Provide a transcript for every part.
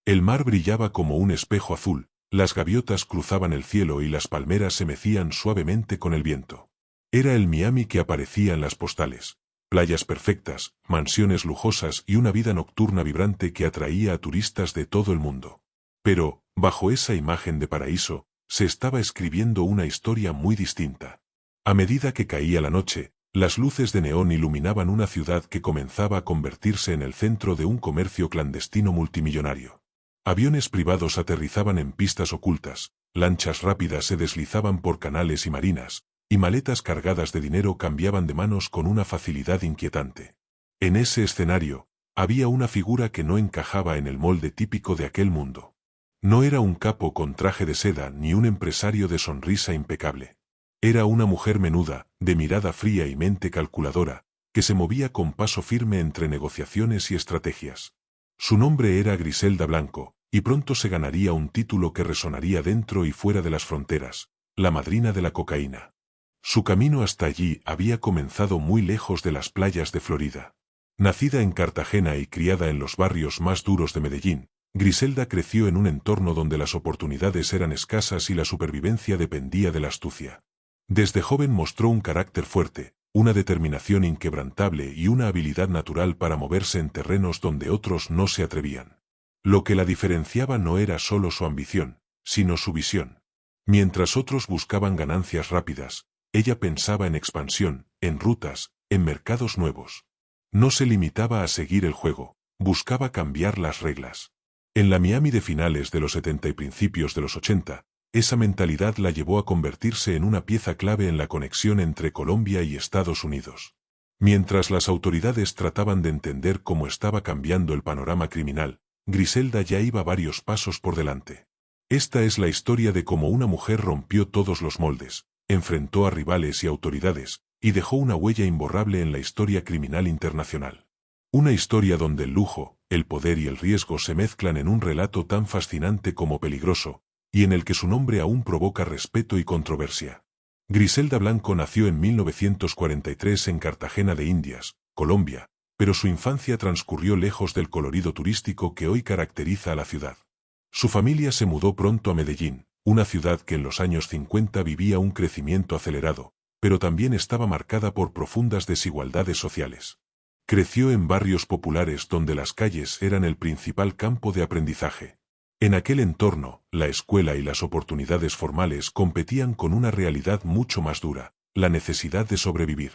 El mar brillaba como un espejo azul, las gaviotas cruzaban el cielo y las palmeras se mecían suavemente con el viento. Era el Miami que aparecía en las postales. Playas perfectas, mansiones lujosas y una vida nocturna vibrante que atraía a turistas de todo el mundo. Pero, bajo esa imagen de paraíso, se estaba escribiendo una historia muy distinta. A medida que caía la noche, las luces de neón iluminaban una ciudad que comenzaba a convertirse en el centro de un comercio clandestino multimillonario. Aviones privados aterrizaban en pistas ocultas, lanchas rápidas se deslizaban por canales y marinas, y maletas cargadas de dinero cambiaban de manos con una facilidad inquietante. En ese escenario, había una figura que no encajaba en el molde típico de aquel mundo. No era un capo con traje de seda ni un empresario de sonrisa impecable. Era una mujer menuda, de mirada fría y mente calculadora, que se movía con paso firme entre negociaciones y estrategias. Su nombre era Griselda Blanco, y pronto se ganaría un título que resonaría dentro y fuera de las fronteras, la madrina de la cocaína. Su camino hasta allí había comenzado muy lejos de las playas de Florida. Nacida en Cartagena y criada en los barrios más duros de Medellín, Griselda creció en un entorno donde las oportunidades eran escasas y la supervivencia dependía de la astucia. Desde joven mostró un carácter fuerte, una determinación inquebrantable y una habilidad natural para moverse en terrenos donde otros no se atrevían. Lo que la diferenciaba no era solo su ambición, sino su visión. Mientras otros buscaban ganancias rápidas, ella pensaba en expansión, en rutas, en mercados nuevos. No se limitaba a seguir el juego, buscaba cambiar las reglas. En la Miami de finales de los 70 y principios de los 80, esa mentalidad la llevó a convertirse en una pieza clave en la conexión entre Colombia y Estados Unidos. Mientras las autoridades trataban de entender cómo estaba cambiando el panorama criminal, Griselda ya iba varios pasos por delante. Esta es la historia de cómo una mujer rompió todos los moldes, enfrentó a rivales y autoridades, y dejó una huella imborrable en la historia criminal internacional. Una historia donde el lujo, el poder y el riesgo se mezclan en un relato tan fascinante como peligroso, y en el que su nombre aún provoca respeto y controversia. Griselda Blanco nació en 1943 en Cartagena de Indias, Colombia, pero su infancia transcurrió lejos del colorido turístico que hoy caracteriza a la ciudad. Su familia se mudó pronto a Medellín, una ciudad que en los años 50 vivía un crecimiento acelerado, pero también estaba marcada por profundas desigualdades sociales. Creció en barrios populares donde las calles eran el principal campo de aprendizaje. En aquel entorno, la escuela y las oportunidades formales competían con una realidad mucho más dura, la necesidad de sobrevivir.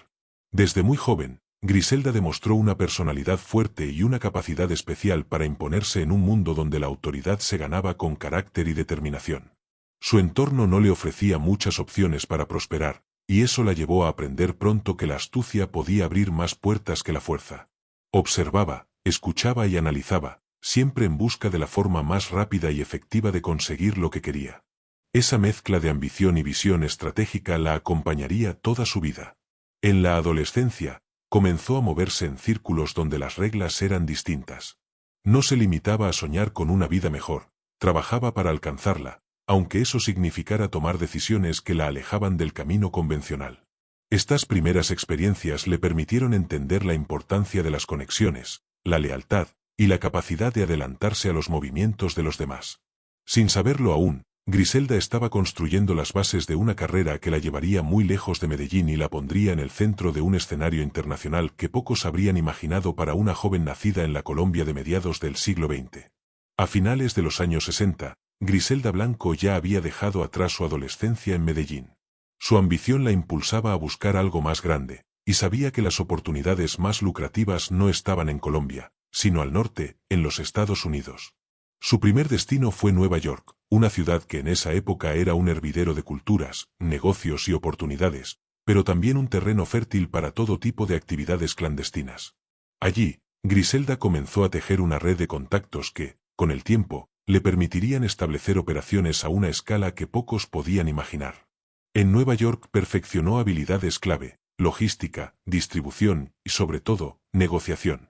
Desde muy joven, Griselda demostró una personalidad fuerte y una capacidad especial para imponerse en un mundo donde la autoridad se ganaba con carácter y determinación. Su entorno no le ofrecía muchas opciones para prosperar, y eso la llevó a aprender pronto que la astucia podía abrir más puertas que la fuerza. Observaba, escuchaba y analizaba, siempre en busca de la forma más rápida y efectiva de conseguir lo que quería. Esa mezcla de ambición y visión estratégica la acompañaría toda su vida. En la adolescencia, comenzó a moverse en círculos donde las reglas eran distintas. No se limitaba a soñar con una vida mejor, trabajaba para alcanzarla, aunque eso significara tomar decisiones que la alejaban del camino convencional. Estas primeras experiencias le permitieron entender la importancia de las conexiones, la lealtad, y la capacidad de adelantarse a los movimientos de los demás. Sin saberlo aún, Griselda estaba construyendo las bases de una carrera que la llevaría muy lejos de Medellín y la pondría en el centro de un escenario internacional que pocos habrían imaginado para una joven nacida en la Colombia de mediados del siglo XX. A finales de los años 60, Griselda Blanco ya había dejado atrás su adolescencia en Medellín. Su ambición la impulsaba a buscar algo más grande, y sabía que las oportunidades más lucrativas no estaban en Colombia, sino al norte, en los Estados Unidos. Su primer destino fue Nueva York, una ciudad que en esa época era un hervidero de culturas, negocios y oportunidades, pero también un terreno fértil para todo tipo de actividades clandestinas. Allí, Griselda comenzó a tejer una red de contactos que, con el tiempo, le permitirían establecer operaciones a una escala que pocos podían imaginar. En Nueva York perfeccionó habilidades clave, logística, distribución y, sobre todo, negociación.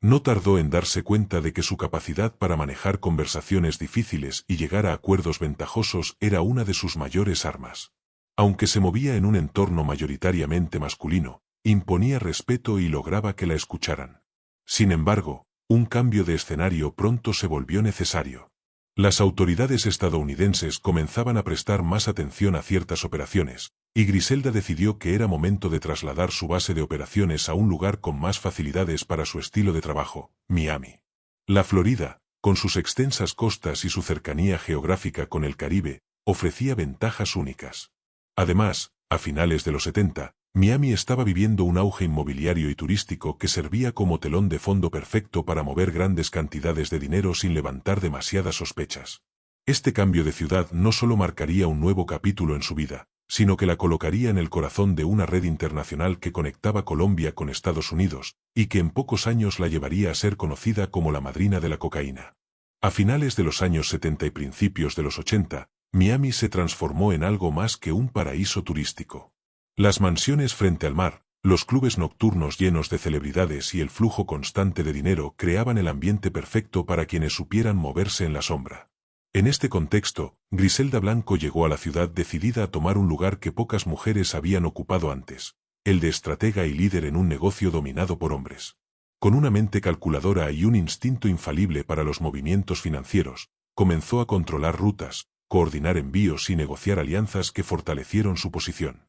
No tardó en darse cuenta de que su capacidad para manejar conversaciones difíciles y llegar a acuerdos ventajosos era una de sus mayores armas. Aunque se movía en un entorno mayoritariamente masculino, imponía respeto y lograba que la escucharan. Sin embargo, Un cambio de escenario pronto se volvió necesario. Las autoridades estadounidenses comenzaban a prestar más atención a ciertas operaciones, y Griselda decidió que era momento de trasladar su base de operaciones a un lugar con más facilidades para su estilo de trabajo, Miami. La Florida, con sus extensas costas y su cercanía geográfica con el Caribe, ofrecía ventajas únicas. Además, a finales de los 70, Miami estaba viviendo un auge inmobiliario y turístico que servía como telón de fondo perfecto para mover grandes cantidades de dinero sin levantar demasiadas sospechas. Este cambio de ciudad no solo marcaría un nuevo capítulo en su vida, sino que la colocaría en el corazón de una red internacional que conectaba Colombia con Estados Unidos, y que en pocos años la llevaría a ser conocida como la madrina de la cocaína. A finales de los años 70 y principios de los 80, Miami se transformó en algo más que un paraíso turístico. Las mansiones frente al mar, los clubes nocturnos llenos de celebridades y el flujo constante de dinero creaban el ambiente perfecto para quienes supieran moverse en la sombra. En este contexto, Griselda Blanco llegó a la ciudad decidida a tomar un lugar que pocas mujeres habían ocupado antes, el de estratega y líder en un negocio dominado por hombres. Con una mente calculadora y un instinto infalible para los movimientos financieros, comenzó a controlar rutas, coordinar envíos y negociar alianzas que fortalecieron su posición.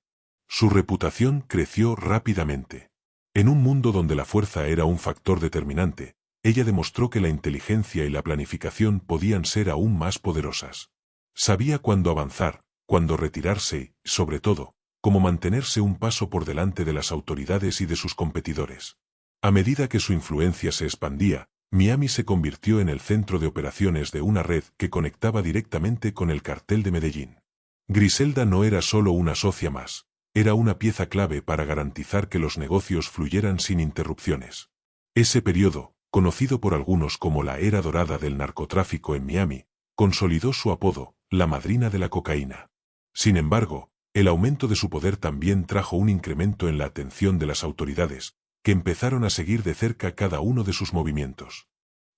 Su reputación creció rápidamente. En un mundo donde la fuerza era un factor determinante, ella demostró que la inteligencia y la planificación podían ser aún más poderosas. Sabía cuándo avanzar, cuándo retirarse y, sobre todo, cómo mantenerse un paso por delante de las autoridades y de sus competidores. A medida que su influencia se expandía, Miami se convirtió en el centro de operaciones de una red que conectaba directamente con el cartel de Medellín. Griselda no era solo una socia más, era una pieza clave para garantizar que los negocios fluyeran sin interrupciones. Ese periodo, conocido por algunos como la era dorada del narcotráfico en Miami, consolidó su apodo, la madrina de la cocaína. Sin embargo, el aumento de su poder también trajo un incremento en la atención de las autoridades, que empezaron a seguir de cerca cada uno de sus movimientos.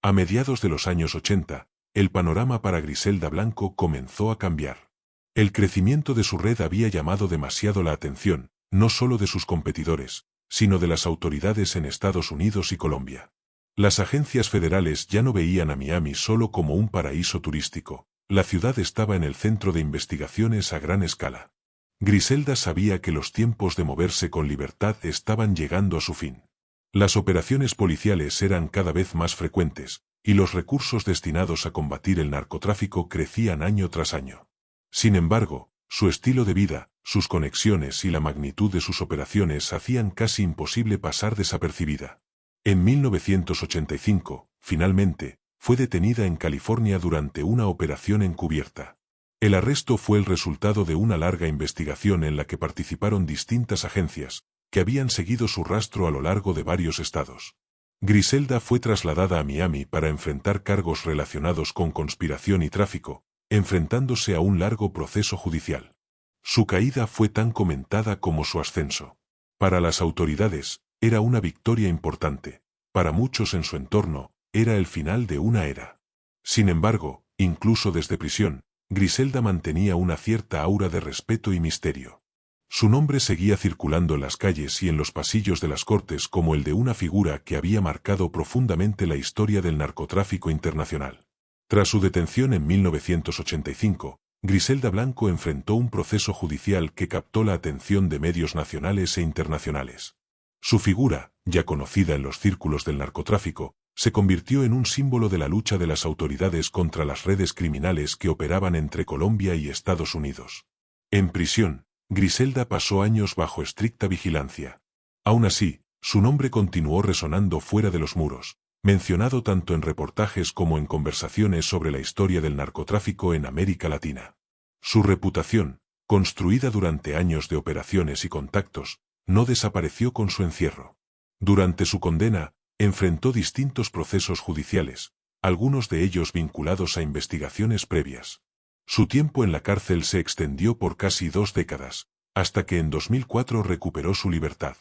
A mediados de los años 80, el panorama para Griselda Blanco comenzó a cambiar. El crecimiento de su red había llamado demasiado la atención, no solo de sus competidores, sino de las autoridades en Estados Unidos y Colombia. Las agencias federales ya no veían a Miami solo como un paraíso turístico, la ciudad estaba en el centro de investigaciones a gran escala. Griselda sabía que los tiempos de moverse con libertad estaban llegando a su fin. Las operaciones policiales eran cada vez más frecuentes, y los recursos destinados a combatir el narcotráfico crecían año tras año. Sin embargo, su estilo de vida, sus conexiones y la magnitud de sus operaciones hacían casi imposible pasar desapercibida. En 1985, finalmente, fue detenida en California durante una operación encubierta. El arresto fue el resultado de una larga investigación en la que participaron distintas agencias, que habían seguido su rastro a lo largo de varios estados. Griselda fue trasladada a Miami para enfrentar cargos relacionados con conspiración y tráfico, enfrentándose a un largo proceso judicial. Su caída fue tan comentada como su ascenso. Para las autoridades, era una victoria importante. Para muchos en su entorno, era el final de una era. Sin embargo, incluso desde prisión, Griselda mantenía una cierta aura de respeto y misterio. Su nombre seguía circulando en las calles y en los pasillos de las cortes como el de una figura que había marcado profundamente la historia del narcotráfico internacional. Tras su detención en 1985, Griselda Blanco enfrentó un proceso judicial que captó la atención de medios nacionales e internacionales. Su figura, ya conocida en los círculos del narcotráfico, se convirtió en un símbolo de la lucha de las autoridades contra las redes criminales que operaban entre Colombia y Estados Unidos. En prisión, Griselda pasó años bajo estricta vigilancia. Aún así, su nombre continuó resonando fuera de los muros, mencionado tanto en reportajes como en conversaciones sobre la historia del narcotráfico en América Latina. Su reputación, construida durante años de operaciones y contactos, no desapareció con su encierro. Durante su condena, enfrentó distintos procesos judiciales, algunos de ellos vinculados a investigaciones previas. Su tiempo en la cárcel se extendió por casi 2 décadas, hasta que en 2004 recuperó su libertad.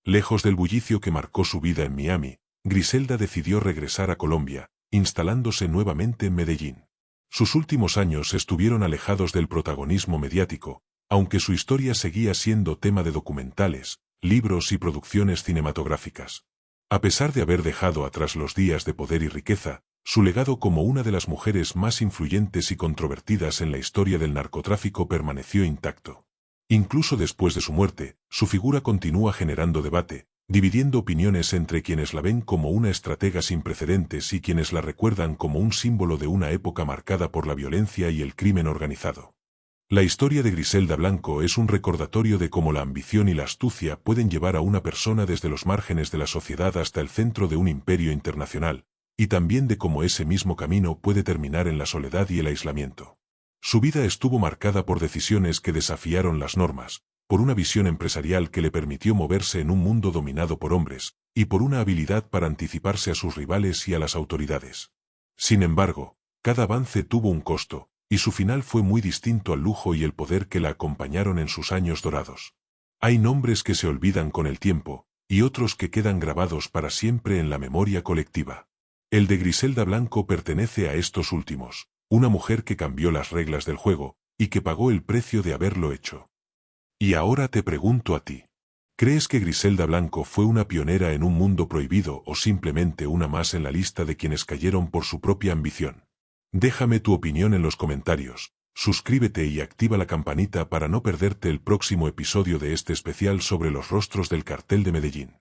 Lejos del bullicio que marcó su vida en Miami, Griselda decidió regresar a Colombia, instalándose nuevamente en Medellín. Sus últimos años estuvieron alejados del protagonismo mediático, aunque su historia seguía siendo tema de documentales, libros y producciones cinematográficas. A pesar de haber dejado atrás los días de poder y riqueza, su legado como una de las mujeres más influyentes y controvertidas en la historia del narcotráfico permaneció intacto. Incluso después de su muerte, su figura continúa generando debate, dividiendo opiniones entre quienes la ven como una estratega sin precedentes y quienes la recuerdan como un símbolo de una época marcada por la violencia y el crimen organizado. La historia de Griselda Blanco es un recordatorio de cómo la ambición y la astucia pueden llevar a una persona desde los márgenes de la sociedad hasta el centro de un imperio internacional, y también de cómo ese mismo camino puede terminar en la soledad y el aislamiento. Su vida estuvo marcada por decisiones que desafiaron las normas, por una visión empresarial que le permitió moverse en un mundo dominado por hombres, y por una habilidad para anticiparse a sus rivales y a las autoridades. Sin embargo, cada avance tuvo un costo, y su final fue muy distinto al lujo y el poder que la acompañaron en sus años dorados. Hay nombres que se olvidan con el tiempo, y otros que quedan grabados para siempre en la memoria colectiva. El de Griselda Blanco pertenece a estos últimos, una mujer que cambió las reglas del juego, y que pagó el precio de haberlo hecho. Y ahora te pregunto a ti. ¿Crees que Griselda Blanco fue una pionera en un mundo prohibido o simplemente una más en la lista de quienes cayeron por su propia ambición? Déjame tu opinión en los comentarios, suscríbete y activa la campanita para no perderte el próximo episodio de este especial sobre los rostros del Cartel de Medellín.